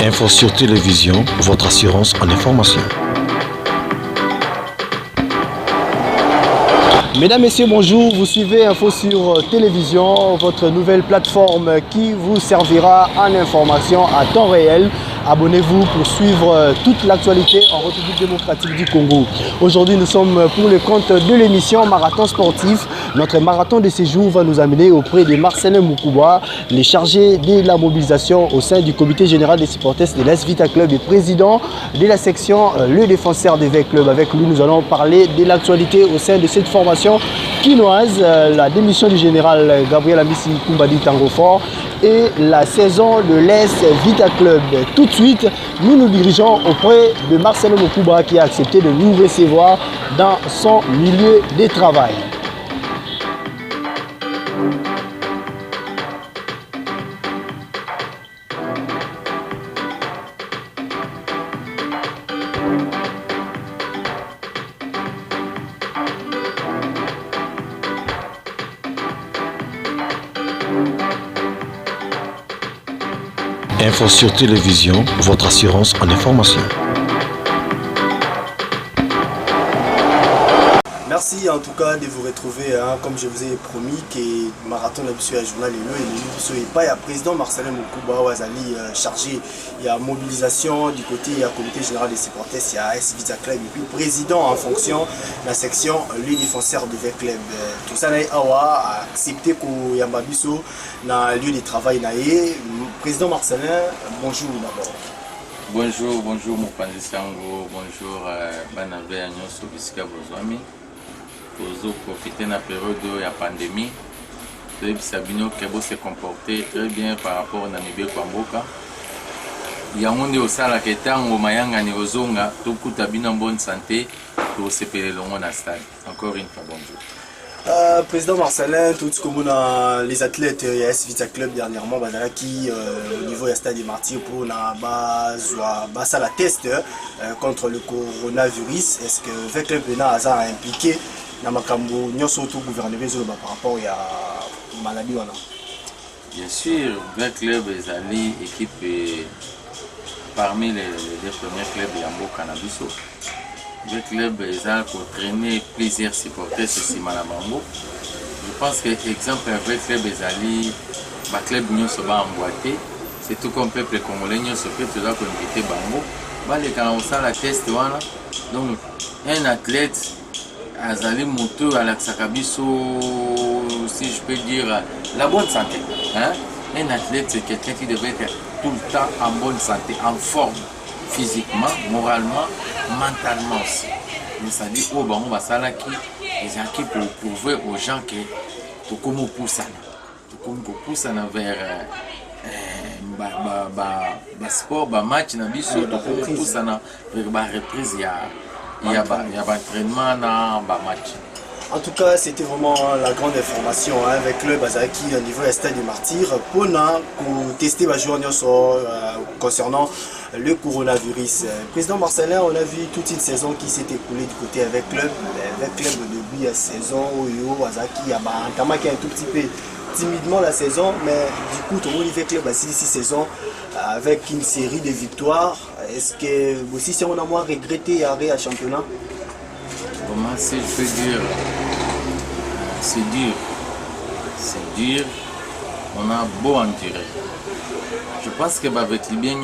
Info sur télévision, votre assurance en information. Mesdames, Messieurs, bonjour. Vous suivez Info sur télévision, votre nouvelle plateforme qui vous servira en information à temps réel. Abonnez-vous pour suivre toute l'actualité en République démocratique du Congo. Aujourd'hui, nous sommes pour le compte de l'émission Marathon Sportif. Notre marathon de séjour va nous amener auprès de Marcelin Moukouba, le chargé de la mobilisation au sein du comité général des supporters de l'AS Vita Club et président de la section Le Défenseur des Verts Club. Avec lui, nous allons parler de l'actualité au sein de cette formation quinoise, la démission du général Gabriel Amissi Koumbadi Tangofort et la saison de l'AS Vita Club. Tout de suite, nous nous dirigeons auprès de Marcelin Moukouba qui a accepté de nous recevoir dans son milieu de travail. Info sur télévision, votre assurance en information. Merci en tout cas de vous retrouver, comme je vous ai promis que Marathon Nabissou à journal et le pas président Marcelin Moukouba Wazali chargé, il y a mobilisation du côté, il y a comité général des supporters, il y a AS Vita Club et puis président en fonction de la section le défenseur de Vert Club. Tout ça n'a pas accepté qu'il y a Mabisso dans le lieu de travail. Président Marcelin, bonjour d'abord. Bonjour mon Pandisango, bonjour Banavé Agnon Sobiska Bozwami. Pour profiter de la période de la pandémie, Sabino Kebo s'est comporté très bien par rapport à Namibé Kwamboka. Il y a un monde au Sala qui est en Mayanga Nirozonga, tout coup d'abino en bonne santé pour se payer le monde à stade. Encore une fois, bonjour. Président Marcelin, tout ce que les athlètes de AS Vita Club dernièrement, qui au niveau du stade des Martyrs pour la base la test contre le coronavirus. Est-ce que Vert Club a impliqué dans Makambo, surtout gouvernement par rapport à la maladie? Bien sûr, Vert Club est allé équipe parmi les premiers clubs de Yambo Cannabiso. Le club est allé pour traîner plusieurs supporters sur Malabango. Je pense que l'exemple avec le club est allé, le club nous va emboîter. C'est tout comme peuple congolais nous se fait tout ça qu'on était bango. Les canaux la test donc un athlète Azali Moto à l'Axakabiso, si je peux dire, la bonne santé. Un athlète, c'est quelqu'un qui devait être tout le temps en bonne santé, en forme, physiquement, moralement, mentalement aussi. Mais ça dit, oh, on va ça là qui pour prouver aux gens que tout comme on pousse vers sport, match, match, reprise, il y a entraînement dans match. En tout cas, c'était vraiment la grande information avec le Bazaki au niveau du stade des Martyrs pour tester les joueurs concernant le coronavirus. Président Marcelin, on a vu toute une saison qui s'est écoulée du côté avec le club depuis la saison où Bazaki a entamé un tout petit peu timidement la saison, mais du coup, tout le monde fait club à 6 saisons avec une série de victoires. Est-ce que aussi si on a moins regretté arrêt à championnat? Comment si je peux dire, c'est dur, on a beau en tirer. Je pense que avec les bien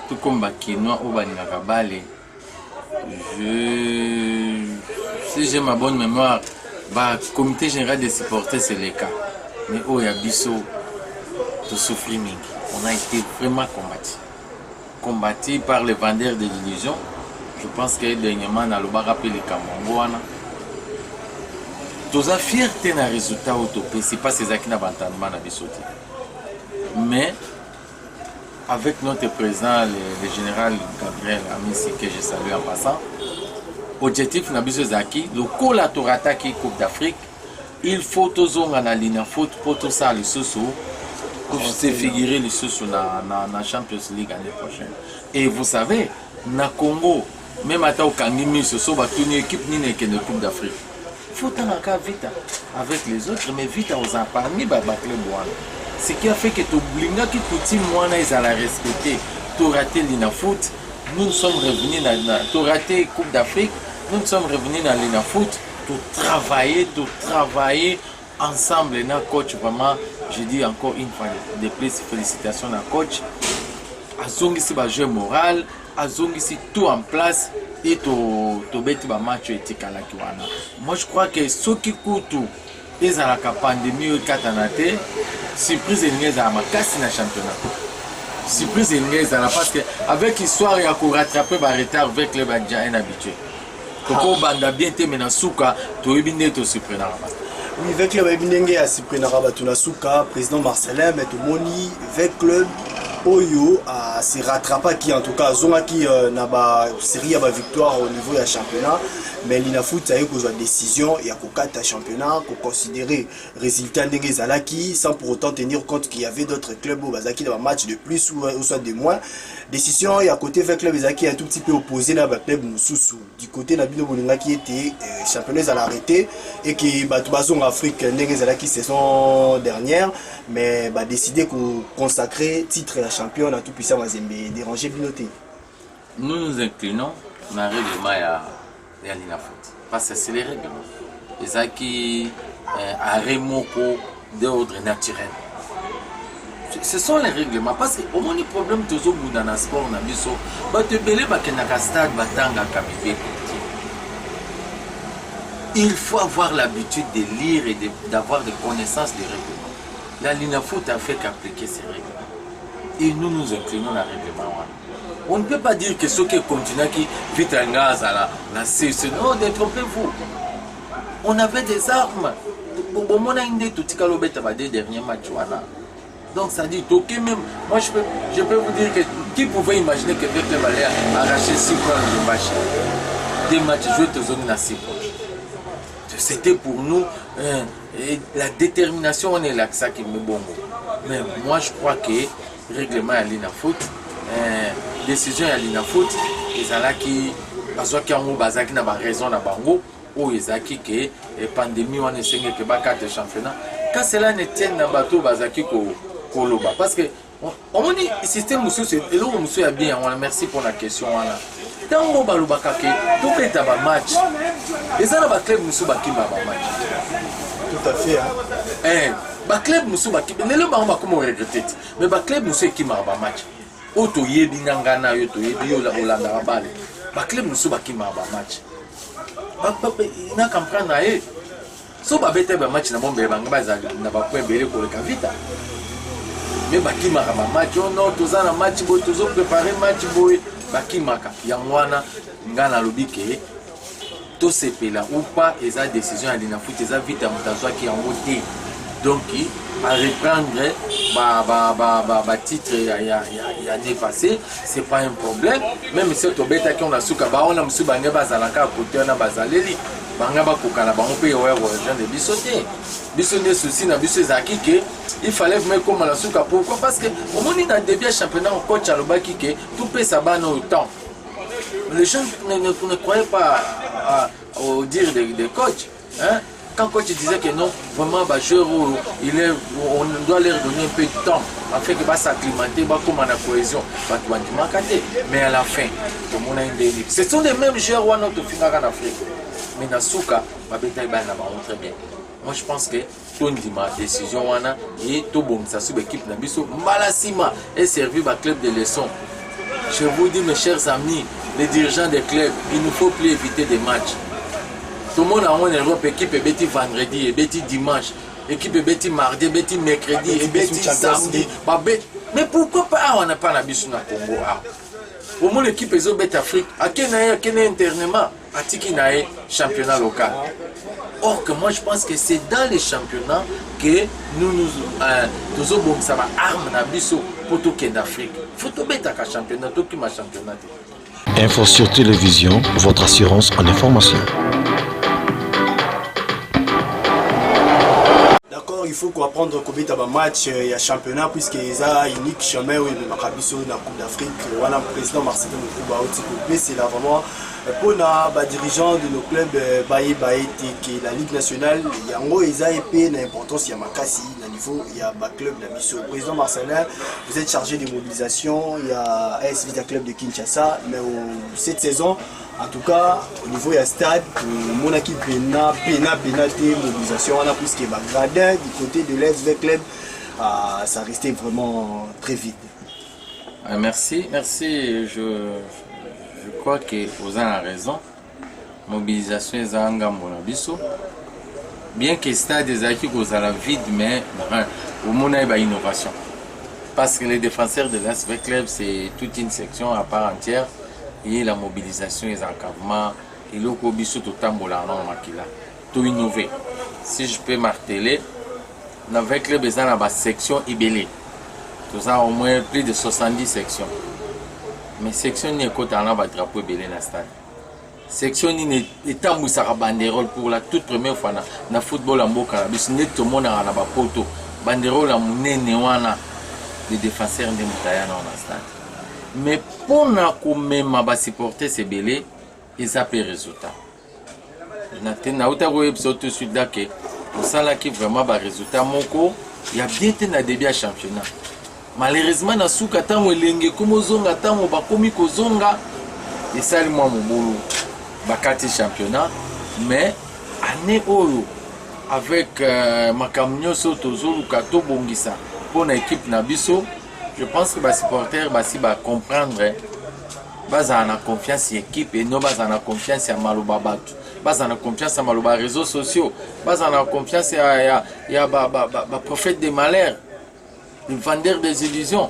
tout comme Bakinois ou Banakabale, si j'ai ma bonne mémoire, le comité général des supporters c'est le cas. Mais au Yabiso, tout souffrir, on a été vraiment combattu par les vendeurs de l'illusion. Je pense que dernièrement, on a rappelé les Kamangouana. Tous les fierté dans le résultat autopé, ce n'est pas ces qui n'ont pas entendu. Mais avec notre président, le général Gabriel Amissi, que je salue en passant, l'objectif de Zaki, le collatéral qui Coupe d'Afrique, il faut tous la ligne, il faut tout ça, les sous pour se figurer les sous dans la Champions League l'année prochaine. Et vous savez, dans le Congo, même à Kangimi, ce sont une équipe qui est de Coupe d'Afrique. Il faut en vite avec les autres, mais vite aux parmi les clubs. ce qui a fait que Toblinga qui tout moi ils allaient respecter. Tu raté l'Inafoot, nous sommes revenus tu raté Coupe d'Afrique, nous sommes revenus dans l'Inafoot, tu travailler ensemble, le coach vraiment, je dis encore une fois de plus félicitations à coach. Azong ici le jeu moral, Azong ici tout en place et tu bête ba match etikala kiwana. Moi je crois que ceux qui coûtent ils ont la pandémie katanate, surprise ingénieuse à ma casse na championnat. Surprise ingénieuse parce que avec l'histoire il y a qu'on rattraper ba retard avec le badja inhabitué. Toko banda bien te menasuka to ibinde to surprendre. Oui, avec le Babinenge à Cyprien Rabatuna Souka, président Marcelin, mais tout Moni, avec club Oyo à se rattraper qui en tout cas Zonga qui n'a pas série à victoire au niveau du championnat, mais l'Inafoot ça y est que la décision il y a qu'au championnat pour considérer résultat d'Enge Zalaki sans pour autant tenir compte qu'il y avait d'autres clubs au Bazaki dans un match de plus ou soit de moins. Décision il y a côté avec club Bazaki un tout petit peu opposé dans le club Moussoussou du côté Nabino Bolinga qui était championnat à l'arrêté et qui Batouazon Afrique Ndenge Zalaki saison dernière mais décidé qu'on consacrer titre à champion à tout puissant Mazembe déranger Binoté. Nous nous inclinons dans le règlement de l'Inafoot parce que c'est les règlements. Ezaki arrêt moko d'ordre naturel. Ce sont les règlements parce que au moins le problème toujours dans le sport na biso ba te belé ba kenaka stade batanga kabibé. Il faut avoir l'habitude de lire et d'avoir des connaissances des règlements. La l'Inafoot a fait qu'appliquer ces règlements. Et nous nous inclinons dans le règlement. On ne peut pas dire que ceux qui continuent qui vite un gaz à la CEC. Non, détrompez-vous. On avait des armes. On a une tout des derniers matchs. Donc ça dit, ok même. Moi je peux vous dire que qui pouvait imaginer que Vector allait arracher 6 points de match. Des matchs joués de zone à 6 points. C'était pour nous la détermination, on est là que ça qui me bon. Mais moi je crois que règlement à l'Inafoot, décision à l'Inafoot, ils ont qui n'a pas raison à Bango, ou ils ont qui que la pandémie on est sengé que bakate championnat. Quand cela ne tient dans bateau bazaki koloba parce que on dit système monsieur et là monsieur est bien, on merci pour la question là. Dans mon balobaka que tout est à match. Et ça na club monsieur baki ba match. Tout à fait. Ba club monsieur baki ne le ba comme regretter. Mais ba club monsieur qui ma ba match. Oto yebi ngana yo to yebi yo la olanda ba ba club monsieur baki ma ba match. Ba ina comprendre na so ba bete ba match na bombe ba ngaba za na ba point belé pour le vita. Mais baki ma ba match on toza na match boy tozo préparer match boy baki maka yangwana ngana lobike to sepela ou pas eza décision à l'Inafoot eza vite à mutazwa qui en voté donc à reprendre titre il y a dépassé c'est pas un problème même si to beta qui on a suka ba on a musu banga bazalaka côté na bazaleli banga ba kokana ba on peut ouais gens de bisoté bisonné souci na biso ezaki que il fallait venir comme la suka pourquoi parce que au moins dans début championnat on coach à lobaki que tout peut s'abattre autant les gens ne croyaient pas au dire des coachs hein. Quand coach disait que non, vraiment, on doit leur donner un peu de temps afin que s'acclimater, comme on a cohésion. Mais à la fin, ce sont les mêmes joueurs qui ont fait en Afrique. Mais Nasuka, très bien. Moi, je pense que ma décision et tout bon, ça sous l'équipe Nabiso, Malasima est servi par club de leçons. Je vous dis, mes chers amis, les dirigeants des clubs, il ne faut plus éviter des matchs. Tout le monde a en Europe, équipe est bêti vendredi, et bêti dimanche, équipe est bêti mardi, bêti mercredi, et bêti samedi. Mais pourquoi pas on n'a pas la biche dans le Congo? Au moins l'équipe est bêti Afrique, à quel internement, à Tikinae, championnat local. Or que moi je pense que c'est dans les championnats que nous ça va arme na biso pour tout d'Afrique. Faut tout bêti à championnat, tout qui m'a championnat. Info sur télévision, votre assurance en information. Il faut qu'on apprenne à un match il y a championnat puisque il y a un unique chemin où il y a la Coupe d'Afrique. On a le président Marcelin c'est là vraiment pour les dirigeants de nos clubs la Ligue nationale. Il y a une importance il y a niveau, il y a le club d'Abisso. Président Marcelin, vous êtes chargé de mobilisation, il y a AS Vita Club de Kinshasa, mais cette saison, en tout cas, au niveau du stade, mon équipe pénalité, mobilisation, on a plus que gradin du côté de l'ASV Club, ça restait vraiment très vite. Merci. Je crois que vous avez raison. Mobilisation est en Gambonabiso. Bien que le stade des acquis aux la vide, mais au monde il y a une innovation. Parce que les défenseurs de l'ASV Club, c'est toute une section à part entière. Et la mobilisation, les encadrements, et le Kobiso tout tambola non makila. Tout innové. Si je peux marteler, l'ASV Club est dans la section Ibélé. Tout ça au moins plus de 70 sections. Mais section n'est qu'au talent va drapeau Ibélé dans le stade. Section ni état moussara banderole pour la toute première fois na football en boka bis net tout monde na ba poto banderole la munene wana les défenseurs de Moutaya dans le stade. Mais pour na ko même ba supporter ces belé ils a pas résultat. Na uta go episode tout de suite là que pour ça là qui vraiment ba résultat moko il y a bien été na début à championnat. Malheureusement na souka tango elenge comme zonga tango ba komi ko zonga et ça moi mon boulot bakati championnat mais année oyo avec makamnyo soto zulu kato bongisa pour l'équipe nabiso je pense que les supporters basi ba comprendre baza na confiance équipe et non baza na confiance à maloba batu baza na confiance à maloba réseaux sociaux baza na confiance à prophète des malheurs le vendeur des illusions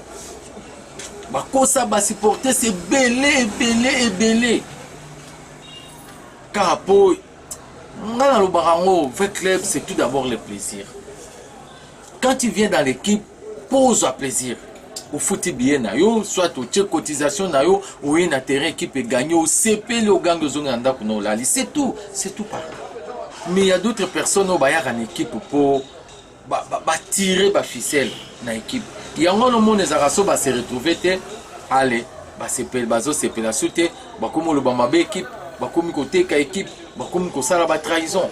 ba kosa ba supporter c'est belé car pour le Barango, club, c'est tout d'abord le plaisir. Quand tu viens dans l'équipe, pose à plaisir. Au foot bien, soit au tchèque cotisation, ou un terrain équipe est gagné, au CP, le gang de Zonganda, c'est tout pareil. Mais il y a d'autres personnes qui ont une équipe pour tirer la ficelle dans l'équipe. Il y a un monde qui se retrouver, allez, c'est la soute, comme le Bamabe équipe. Bakomi côté ka équipe bakomi ko sala ba trahison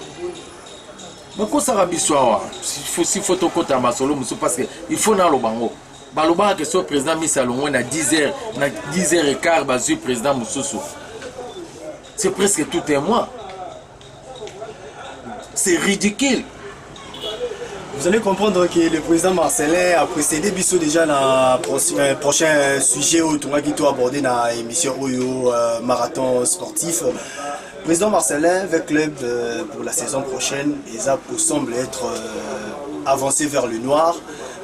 bako sala biswa si photo kota masolo musu parce que il faut na lo bango baloba que so président Missa Longwe na 10h na 10h15 bazu président Mususu c'est presque tout un mois c'est ridicule. Vous allez comprendre que le président Marcelin a précédé Bissot déjà dans le prochain sujet où on va aborder dans l'émission Oyo marathon sportif. Le président Marcelin avec club pour la saison prochaine, il semble être avancé vers le noir.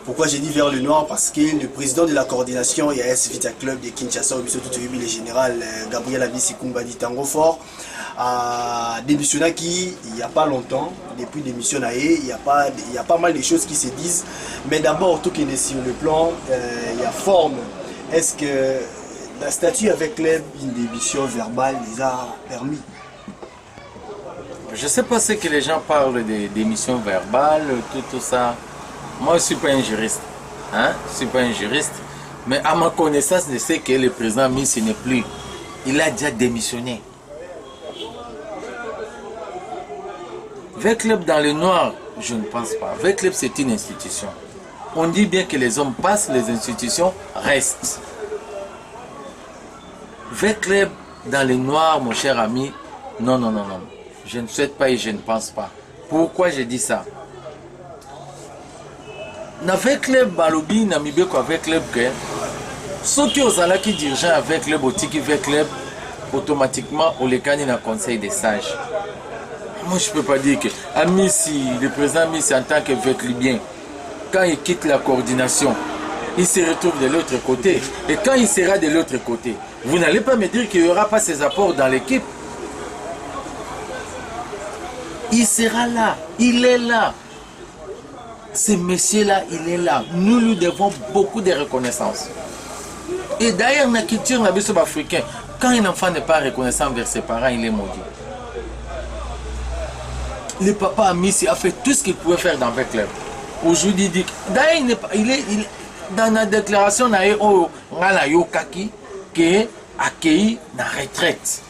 Pourquoi j'ai dit vers le noir? Parce que le président de la coordination AS Vita Club de Kinshasa, le général Gabriel Abissi Kumba dit Tango Fort, a démissionné il n'y a pas longtemps. Depuis démissionné, il y a pas mal de choses qui se disent. Mais d'abord, tout qui est sur le plan, il y a forme. Est-ce que la statut avec club, une démission verbale les a permis? Je ne sais pas ce que les gens parlent de démission verbale, tout ça. Moi, je ne suis pas un juriste. Hein? Je ne suis pas un juriste. Mais à ma connaissance, je sais que le président Missi n'est plus. Il a déjà démissionné. V-Club dans le noir, je ne pense pas. V-Club, c'est une institution. On dit bien que les hommes passent, les institutions restent. V-Club dans le noir, mon cher ami, non. Je ne souhaite pas et je ne pense pas. Pourquoi je dis ça? Avec club balobi na mibeko avec club que ceux qui ont qui dirigeant avec club boutique avec club automatiquement on les gagne dans le conseil des sages. Moi je peux pas dire que Amissi, le président Missi en tant que avec bien quand il quitte la coordination il se retrouve de l'autre côté et quand il sera de l'autre côté vous n'allez pas me dire qu'il n'y aura pas ses apports dans l'équipe. Il sera là, il est là. Ce monsieur-là, il est là. Nous lui devons beaucoup de reconnaissance. Et d'ailleurs, dans la culture africaine, quand un enfant n'est pas reconnaissant envers ses parents, il est maudit. Le papa Amissi a fait tout ce qu'il pouvait faire dans le club. Aujourd'hui, d'ailleurs, il est dans la déclaration, il a accueilli la retraite.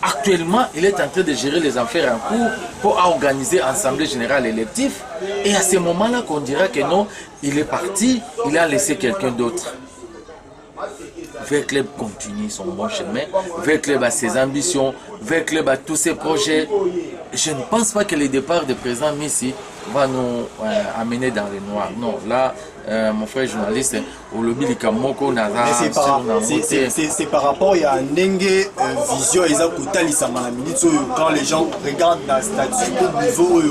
Actuellement, il est en train de gérer les affaires en cours pour organiser l'Assemblée générale élective. Et à ce moment-là, qu'on dira que non, il est parti, il a laissé quelqu'un d'autre. Club continue son bon chemin, Club a ses ambitions, Club a tous ses projets. Je ne pense pas que le départ du président Messi va nous amener dans le noir. Non, là, mon frère journaliste, au lobby du Kamoko, c'est par rapport à une vision quand les gens regardent la statue au niveau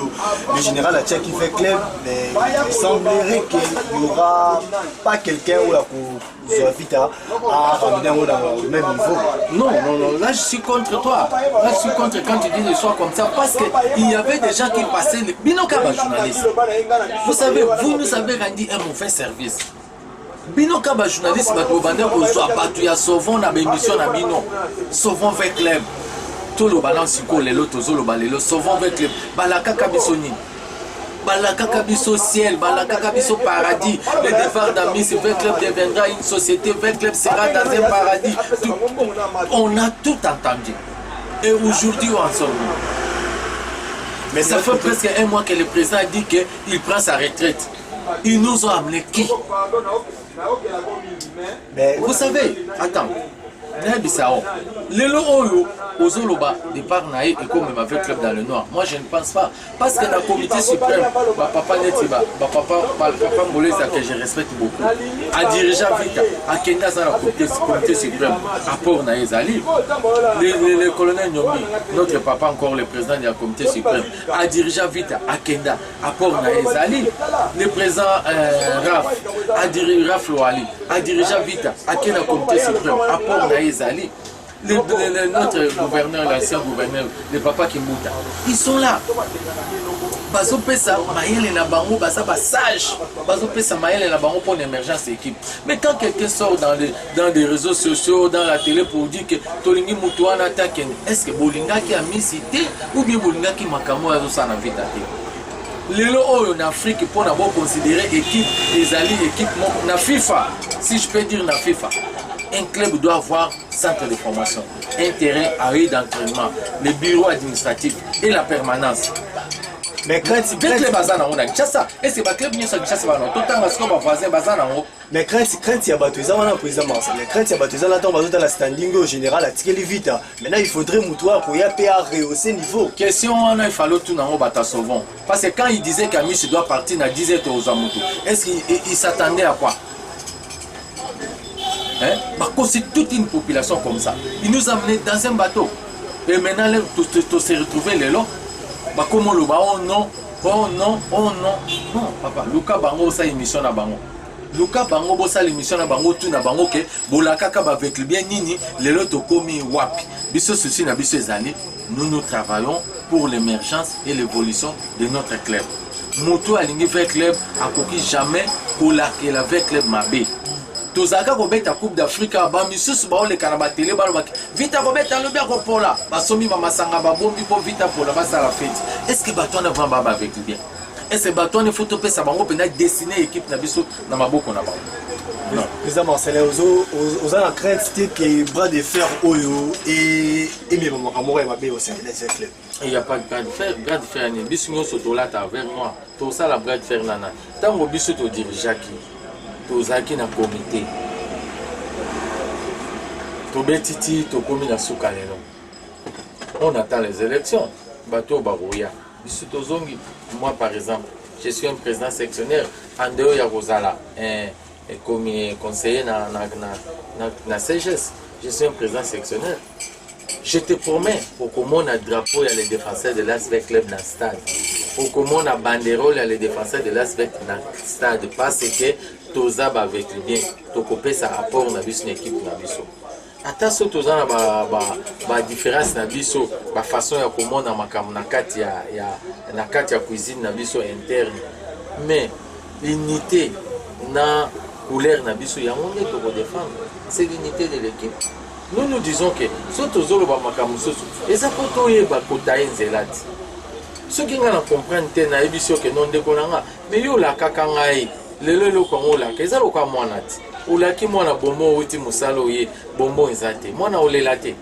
le général a qui fait club, mais il semblerait qu'il n'y aura pas quelqu'un où la à ramener au même niveau. Non, là je suis contre toi. Là je suis contre quand tu dis des choses comme ça parce qu'il y avait des gens qui passaient le Binokaba journaliste. Vous savez, vous nous avez rendu un mauvais service. Binokaba journaliste, il y a souvent dans l'émission, souvent avec club. Tout le balance, souvent avec club. Balaka Kabisoni. Balaka Kabiso ciel, Balaka Kabiso paradis. Le départ d'Amis, Club deviendra une société, Club sera dans un paradis. On a tout entendu. Et aujourd'hui, on s'en va. Mais ça fait presque un mois que le président a dit qu'il prend sa retraite. Ils nous ont amené qui? Mais vous savez, attends. Lelo Oyo, Ozoloba, départ Naï et comme même avec Club dans le Noir. Moi je ne pense pas. Parce que dans le comité suprême, papa Netiba, papa Moleza que je respecte beaucoup, a dirigé vite, à Kenda dans le comité suprême, à Port Naïzali. Le colonel Nyomi, notre papa encore le président du comité suprême, a dirigé vite à Kenda, à Port Naïzali. Le président Raf, a dirigé Raf Loali, a dirigé vite à Kenda comité suprême, à Port Naïzali. Notre gouverneur, l'ancien gouverneur, le papa Kimbuta, ils sont là. Bazo Pesa, Maël et Nabango, Baza sage. Bazo Pesa, Maël et Nabango pour l'émergence équipe. Mais quand quelqu'un sort dans des réseaux sociaux, dans la télé pour dire que Tolingi Moutouana attaque, est-ce que Bolinga qui a mis cité ou bien Bolinga qui m'a camoué à ça dans la vie? Lelo en Afrique pour d'abord considérer équipe, les alliés, équipe na FIFA, si je peux dire na FIFA. Un club doit avoir centre de formation, un terrain à eux d'entraînement, le bureau administratif et la permanence. Mais quand tu es le bazar, on a ça. Et c'est pas club qui est ça, tout le temps parce qu'on va voisin bazar. Mais quand il y a battu ça, on a président Marcel. Quand il y a battu ça, là, on va dans la standing au général à tirer vite. Maintenant, il faudrait moutoir pour y rehausser niveau. Question, il fallait tout dans le bata souvent. Parce que quand il disait qu'Amish doit partir, il disait aux Amoto. Est-ce qu'il s'attendait à quoi? Parce que c'est toute une population comme ça. Il nous a amenés dans un bateau. Et maintenant, tu s'est retrouvé les lots. Comment le bas, oh non, oh non, oh non. Non, papa, Luka Bango, ça émission à Bango. Luka Bango, ça l'émission à Bango, tout na Bango, que Bolakaka avec le bien Nini, les lots commis Wapi. Biso souci na biso années, nous travaillons pour l'émergence et l'évolution de notre club. Moto a l'ingé fait club, a coquille jamais pour la club Mabé. Tozaka kobeta Coupe d'Afrique ba misusu ba ole kanaba télé ba vita kobeta lobi akopola basomi mama sanga ba bombi po vita pola ba sala fête. Est-ce que baton ne va pas avec bien? Est-ce que baton ne faut topé ça bango pena dessiner équipe na biso na maboko na ba? Non. Président Marcel aux en crainte que bras de fer oyo et mes mamans amoureux mabé au sein de club. Il n'y a pas de bras de fer, bras de fer ni biso nyoso dolata avec moi. Tout ça la bras de fer nana. Tango biso to dirigeant qui tozaki na comité tobetiti tokomi na suka lelo on attend les élections bato barouya biso tozongi. Moi par exemple je suis un président sectionnaire en dehors ya kozala comme conseiller na CGS, je suis un président sectionnaire. Je te promets pour que mon drapeau y a les défenseurs de l'Asbec Club dans le stade, pour que mon banderole y a les défenseurs de l'Asbec dans le stade, parce que Tozab avec le bien, Tokopé ça rapport na biso équipe na biso. Attention Tozana ba différence na biso, ba façon ya komona makambo na kati ya cuisine na biso interne. Mais l'unité na couleur na biso ya on est pour défendre, c'est l'unité de l'équipe. Nous disons que si tu as un makambo soso, et ça peut être un kota enzelati. Ceux qui comprennent que non décolanga, mais yo la kakangai. Lelo kongo la keza lo kwa mwana ti ulaki mwana bombo uti musalo ye bombo nzate mwana olelate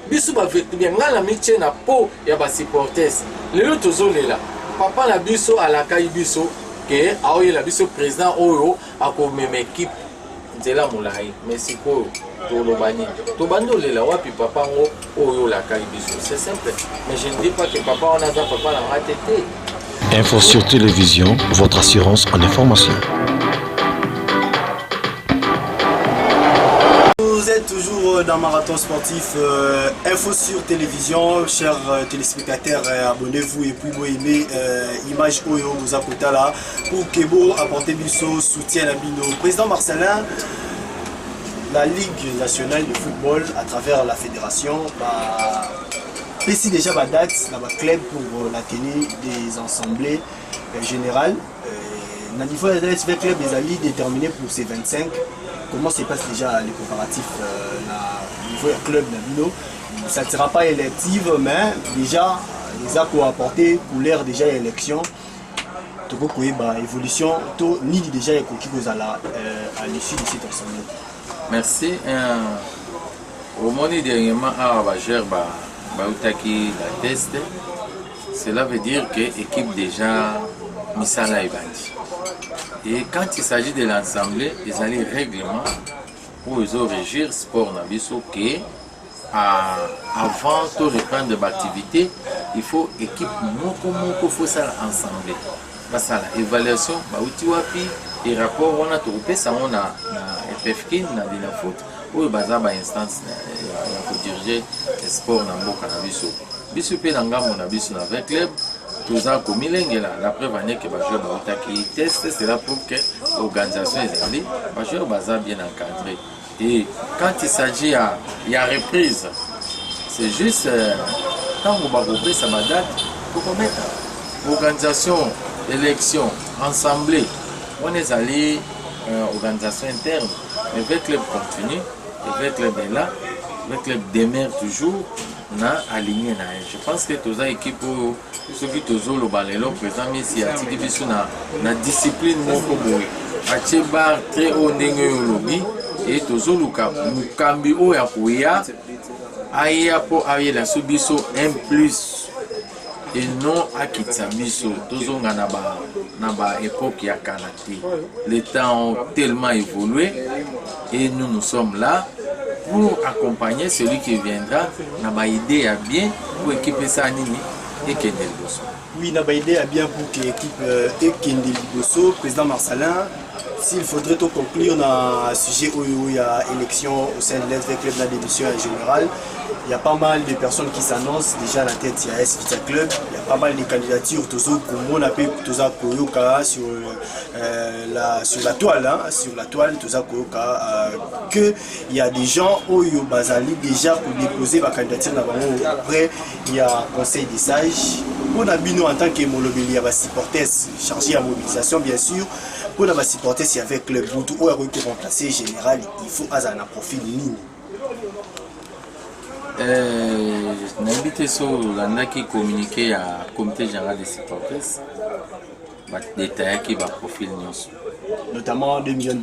biso ba bien ngala miche na po ya ba supporters lelo tozolela papa na biso alakai biso ke aoyela biso président oyo akomema équipe nzela molai mais sikoyo tolobani tobandi olela wapi papa ngo oyo lakai biso c'est simple mais je ne dis pas que papa on a papa na matete. Info sur télévision, votre assurance en information. Vous êtes toujours dans Marathon Sportif, Info sur télévision, chers téléspectateurs, abonnez-vous et puis vous aimez Image Oyo vous apportez là pour que vous apportez biso soutien à Bino. Président Marcelin, la Ligue nationale de football à travers la fédération précise déjà la date dans le club pour la tenue des assemblées générales. Dans le niveau des clubs, les alliés déterminés pour ces 25. Comment se passe déjà les comparatifs au niveau du club Nabino? Ça ne sera pas électif, mais déjà les accords apportés pour l'ère déjà élection. Tout évolution, tout ni déjà à l'issue de cette assemblée. Merci. Au moment dernièrement, la test, cela veut dire que l'équipe déjà misala ebandi. Et quand il s'agit de l'assemblée, ils ont les règlements pour régir sport nabiso que avant de reprendre l'activité, il faut équipe moko faut ça ensemble. Parce que l'évaluation, et rapport on a trouvé ça on a FFK na de la foot ou bazaba instance pour diriger le sport na mboka na biso. Biso pe na ngambo na biso na avec club. Tout ça comme il est là, la preuve est que les joueurs qui testent, c'est là pour que l'organisation est allée, les joueurs sont bien encadrés. Et quand il s'agit de la reprise, c'est juste quand on va reprise sa date, pour qu'on mette organisation, élection, assemblée, on est allé organisation interne, mais le club continue, le club est là, le club demeure toujours. Na aligné na je pense que tous les équipes ceux qui tous le balelo présent mais si atiki biso na discipline moko boye acheba très haut ndenge lobby et tous luka mukambi o ya kuya aya po aye la subiso un plus et non akitsa biso tozonga na ba époque ya kanati les temps ont tellement évolué et nous sommes là pour accompagner celui qui viendra, n'a pas idée à bien pour équiper ça à Nini et Kendel Bosso. Oui, n'a pas idée à bien pour que l'équipe et Kendel Bosso, président Marcelin, s'il faudrait tout conclure dans un sujet où il y a élection au sein de l'SV Club, la démission en général, il y a pas mal de personnes qui s'annoncent déjà à la tête de l'AS Vita Club. Il y a pas mal de candidatures, toujours comme on appelle Toza Koyoka sur la toile, Toza Koyoka, que il y a des gens au Bazali déjà pour déposer ma candidature là-bas. Après, il y a conseil des sages. On a Bino en tant que Molobeli, il y a supporters chargés à mobilisation, bien sûr. Pour la supporter, c'est avec le Boutou ou avec le remplacé général, il faut avoir un profil mini. N'habitez sur l'anda qui communiquait à comité général des supporters, détaillé qui va profil notamment $2 millions,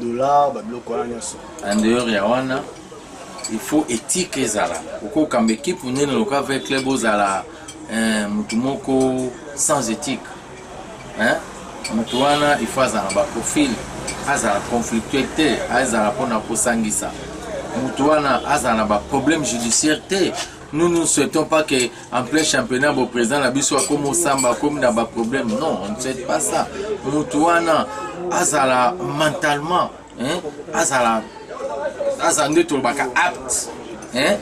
en dehors Yawana, il faut éthique et zala. Au cas où l'équipe on est dans le avec les beaux zala, mutumoko sans éthique, hein? Mutuana il faut avoir un profil, avoir conflictualité, avoir pour na posangisa. Mutuana avoir un problème judiciaire. Nous ne souhaitons pas que en plein championnat le président la biso comme au samba comme n'a pas problème. Non, on ne souhaite pas ça. Mutuana avoir mentalement, hein? Avoir apte, hein?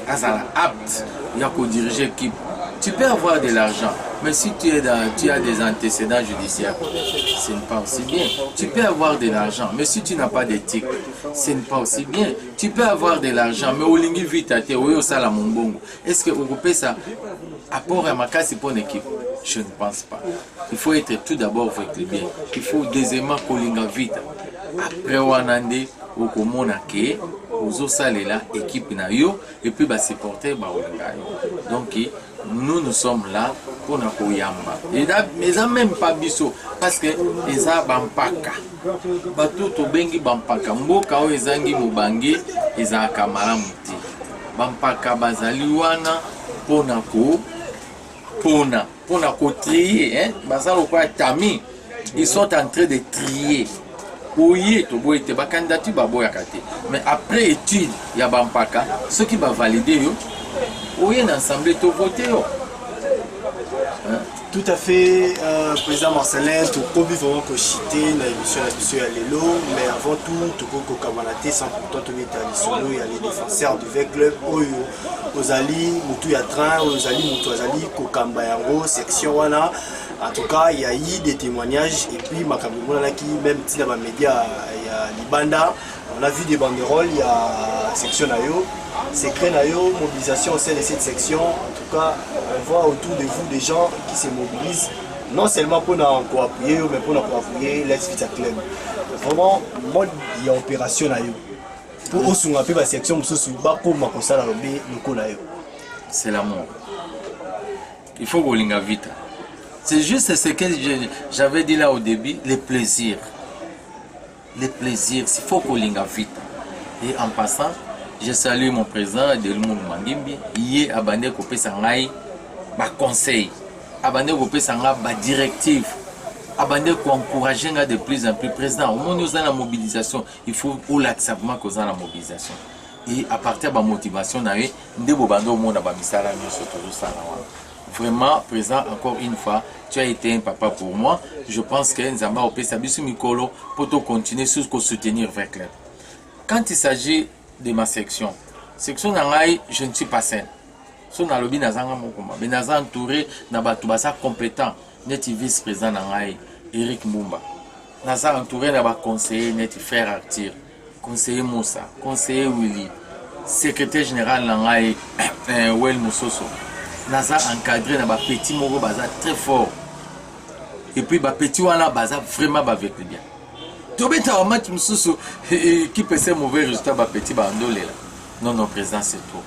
Apte, il y a qu'au diriger l'équipe. Tu peux avoir de l'argent, mais si tu as des antécédents judiciaires, ce n'est pas aussi bien. Tu peux avoir de l'argent, mais si tu n'as pas d'éthique, ce n'est pas aussi bien. Tu peux avoir de l'argent, mais au lingi vite à te au sala mombongo. Est-ce que vous pouvez ça apport à ma casse pour une équipe? Je ne pense pas. Il faut être tout d'abord avec bien. Il faut deuxièmement kolinga vite. Après wanande au komona ke ozo salela équipe na yo et puis ba supporter ba olinga yo. Donc nous sommes là pour nous koyamba. Et là, mais ça même pas biso parce que eza bampaka. Bato to bengi bampaka mboka o ezangi mubangi eza kamara muti. Bampaka bazali wana pour trier, hein, ils sont en train de trier. Oui, ma candidature mais après étude, il y a Bampaka, ceux qui vont valider, oui, l'Assemblée, tu voter. Tout à fait, président Marcelin, tu peux vraiment cochiter dans l'émission à l'élo, mais avant tout, tu peux commander sans pourtant te mettre à l'issolo, il y a les défenseurs du VEC Club, aux Ali, Moutou Yatran, aux Ali, Moutou Azali, Kokambayango, section Wana. En tout cas, il y a eu des témoignages et puis Makamimona qui, même si dans les médias, il y a Libanda, on a vu des banderoles, il y a section Nayo, secret Nayo, mobilisation au sein de cette section. En tout cas, on voit autour de vous des gens qui se mobilisent, non seulement pour nous appuyer, mais pour nous appuyer les Vita Club. Vraiment, moi, il y a opération Nayo. Pour nous appuyer la section, c'est l'amour. Il faut qu'on l'inga vite. C'est juste ce que j'avais dit là au début, les plaisirs. Les plaisirs, il faut qu'on l'inga vite. Et en passant, je salue mon président de l'Umoul Mangimbi. Il est abandonné pour Pessangaï, ma conseil. Abandonné pour Pessangaï, ma directive. Abandonné pour encourager de plus en plus président. Au moment où nous avons la mobilisation, il faut l'acceptement que nous avons la mobilisation. Et à partir de la motivation, nous avons vraiment, président, encore une fois, tu as été un papa pour moi. Je pense que nous avons pour continuer sur ce soutenir avec lui. Quand il s'agit de ma section Nangaï, je ne suis pas sain. Si on a lobby Nazanga Mokoma, mais Nazanga entouré Nabatubasa compétent, net vice-président Nangaï, Eric Mumba. Nazanga entouré Nabat conseiller net frère Artir, conseiller Moussa, conseiller Willy, secrétaire général Nangaï, Wel Moussoso. Nazanga encadré Nabat petit Moro Baza très fort. Et puis petit Wana Baza vraiment avec les bien. Tu as un match qui peut ser mauvais résultat petit bandolé. Non, non, président, c'est trop.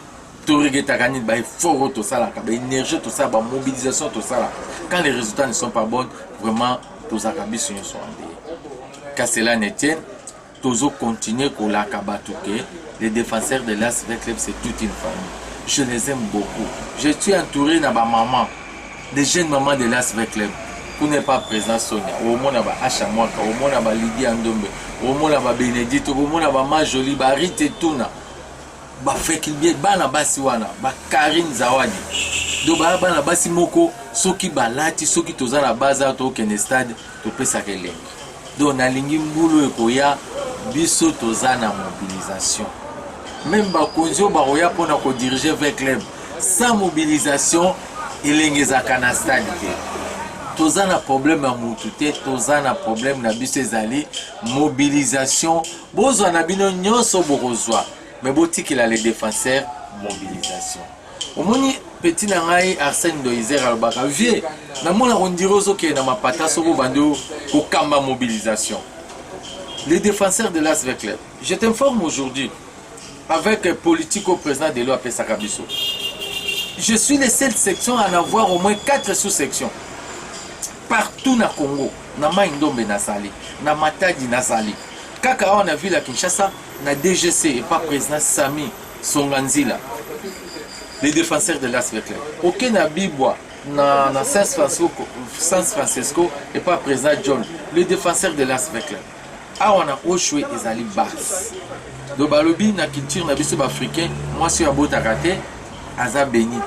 Tu regardes gagné, il faut tout ça, l'énergie, tout ça, la mobilisation, tout ça. Quand les résultats ne sont pas bons, vraiment, tous les sont en Quand cela ne tient, tous continuer pour la kabatouké. Les défenseurs de l'As Club, c'est toute une famille. Je les aime beaucoup. Je suis entouré de ma maman, des jeunes mamans de l'As Club. Pour n'est pas présent Sonia, au moins là-bas Achamwaka, au moins là-bas Lydie Andombe, au moins là-bas Bénédicte, au moins là-bas Majoli, Barite Tuna, fait qu'il y ait Bana Basiwana, Karine Zawadi. Donc Bana Basimoko, ceux qui balati, ceux qui toza la base à au stade, tu peux s'arrêter. Donc na lingi mbulu ekoya, biso toza na mobilisation. Même Bakonzo Baroya pour nous diriger vers club. Sans mobilisation, il y a un stade. Tous un problème à Moutouté, tous un problème à Bissezali, mobilisation. Bozo en abino nyonso borozwa, mais boti qu'il a les défenseurs, mobilisation. Au moins petit nangai Arsène Doizer albaka vie. Na mona rondirozo qui est dans ma pata sobo bando au kamba mobilisation. Les défenseurs de l'As Club. Je t'informe aujourd'hui avec politico président de l'OAP Sakabiso. Je suis les seules sections à en avoir au moins 4 sous-sections. Partout na Congo, na Maïndombe Nazali, na Matadi Nazali. Kaka on a vu la Kinshasa, na DGC et pas président Sami Songanzila. Les défenseurs de l'As Club. Aucun na Bibwa, na San Francisco et pas président John. Les défenseurs de l'As Club. Ah on a Oshwe et Zali Bass. Do balobi na culture na biso africain, moi suis à Botakate, Aza Benite.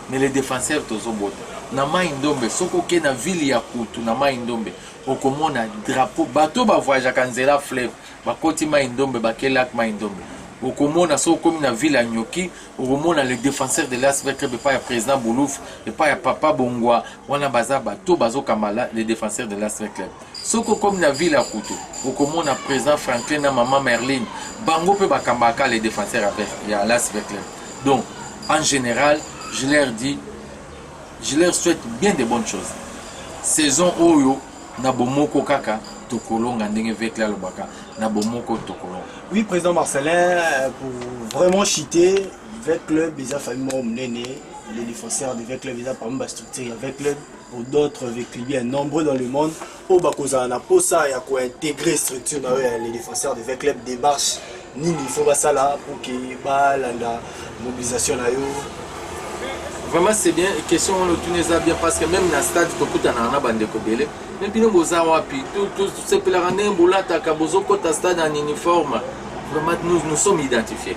Mais les défenseurs tozo bota. Na Maïndombe, soko ke na ville ya Kutu na Maïndombe, okomona drapeau bateau ba voyage kanzela fleuve, ba koti Maïndombe ba kelak Maïndombe. Okomona soko na ville ya Nyoki, okomona les défenseurs de l'As Club pas ya président Boulouf et pas ya papa Bongwa, wana baza bateau bazo kamala les défenseurs de l'As Club. Soko comme na ville ya Kutu, okomona président Franklin na maman Merlin, bango pe ba kambaka les défenseurs ya l'As Club. Donc en général, je leur dis, je leur souhaite bien de bonnes choses. Saison Oyo, Nabomoko Kaka, Tokolo, Ngandenge Vekla Lobaka, Nabomoko Tokolo. Oui, président Marcelin, pour vraiment chiter, avec club, ils ont famille les défenseurs de club, ils ont pas mal structuré avec club, pour d'autres avec bien nombreux dans le monde. Au Bakoza, on a pour ça, il y a quoi intégrer structure dans les défenseurs de club, démarche, ni il faut ça là pour qu'il y ait la mobilisation là. Vraiment c'est bien, question on le tourne ça bien parce que même dans le stade, tout le monde a bandé kobele. Mais puis nous wapi, tout ce que la rande boula ta kabozo kota stade en uniforme. Vraiment nous sommes identifiés.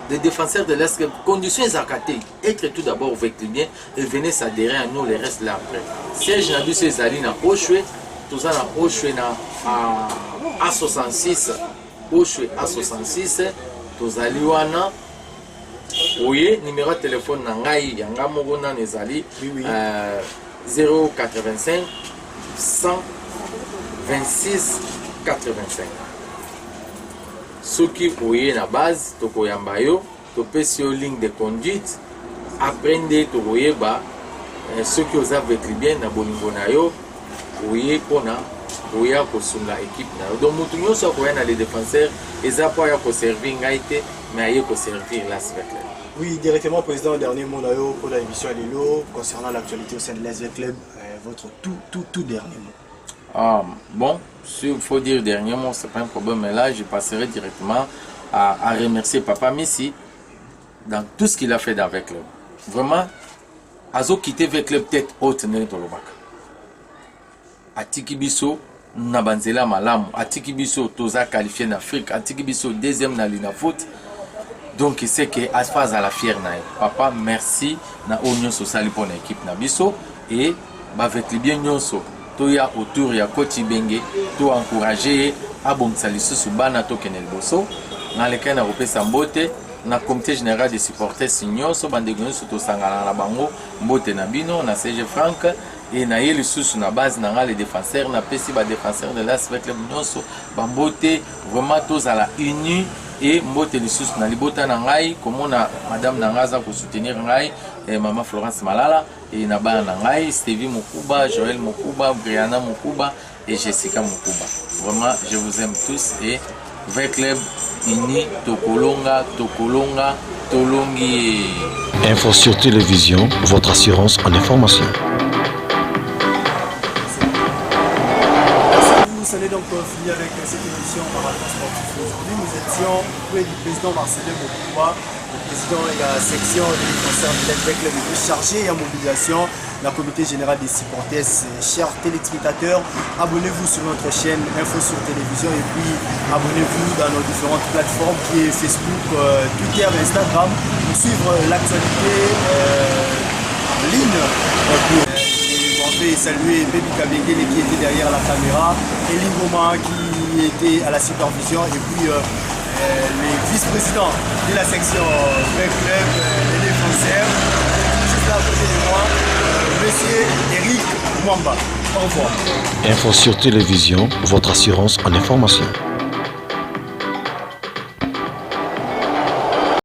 Les défenseurs de l'Est, conditions exactées, être tout d'abord avec le bien et venez s'adhérer à nous, les restes là après. Siège n'a vu ces alliés na Oshwe, tout ça na Oshwe na A66, Oshwe A66, tous alliés wana. Oui, numéro de téléphone nangai yanga mogona nezali 085 126 85. Ceux qui voyaient la base, tokoyambayo, topesi yo ligne de conduite, apprendre tokoye ba ceux qui osent avec bien na bolingo na yo, voyez pona voya kosunga équipe na yo. Donc mutu nyonso akoya na les défenseurs, eza po ya ko servir ngaite, mais aye ko servir l'ASV Club. Oui, directement président, dernier mot na yo pour l'émission Alilo concernant l'actualité au sein de l'ASV Club, votre tout dernier mot. Ah, bon, il faut dire dernièrement, c'est pas un problème, mais là, je passerai directement à remercier Papa Messi dans tout ce qu'il a fait avec le club. Vraiment, Azo quitté avec le tête haute dans le Tolobak. Atiki Bisso, Nabanzela Malam, Atiki Bisso, Toza qualifié en Afrique, Atiki Bisso, deuxième dans l'Ina Foot. Donc, il sait que Asfaz à la fière. Papa, merci, na Union Sociale pour l'équipe Nabiso et avec les bien Nyonso. Toya autour ya Koti Benge, to encourager à bon salisu subana to kenel bosso. Dans le cas na Europé Sambote, na comité général des supporters signaux, so bande gonso to sangana la bango, mbote na bino, na CG Franck et na yeli sous na base na les défenseurs, na pesi ba défenseurs de l'AS avec le nyonso, bambote vraiment tous à la unis et mbote les sous na libota na ngai, comme on a madame Nangaza pour soutenir ngai et maman Florence Malala. Et Naba Nangai, Stevie Mokuba, Joël Mokuba, Brianna Mokuba et Jessica Mokuba. Vraiment, je vous aime tous et avec Club Ini, Tokolonga, Tolongi. Info sur télévision, votre assurance en information. Vous allez donc finir avec cette émission par rapport sportif. Aujourd'hui, nous étions auprès du président Marcelin Mokuba, le président de la section des défenseurs de l'ASV Club chargé en mobilisation, la comité générale des supporters. Chers téléspectateurs, abonnez-vous sur notre chaîne Info sur télévision et puis abonnez-vous dans nos différentes plateformes qui est Facebook, Twitter, Instagram pour suivre l'actualité en ligne. Je vais saluer Baby Kabengele qui était derrière la caméra, Elie Goma qui était à la supervision et puis les vice-présidents de la section Club, les défenseurs. Juste là à côté de moi, monsieur Eric Mwamba. Au revoir. Info sur télévision, votre assurance en information.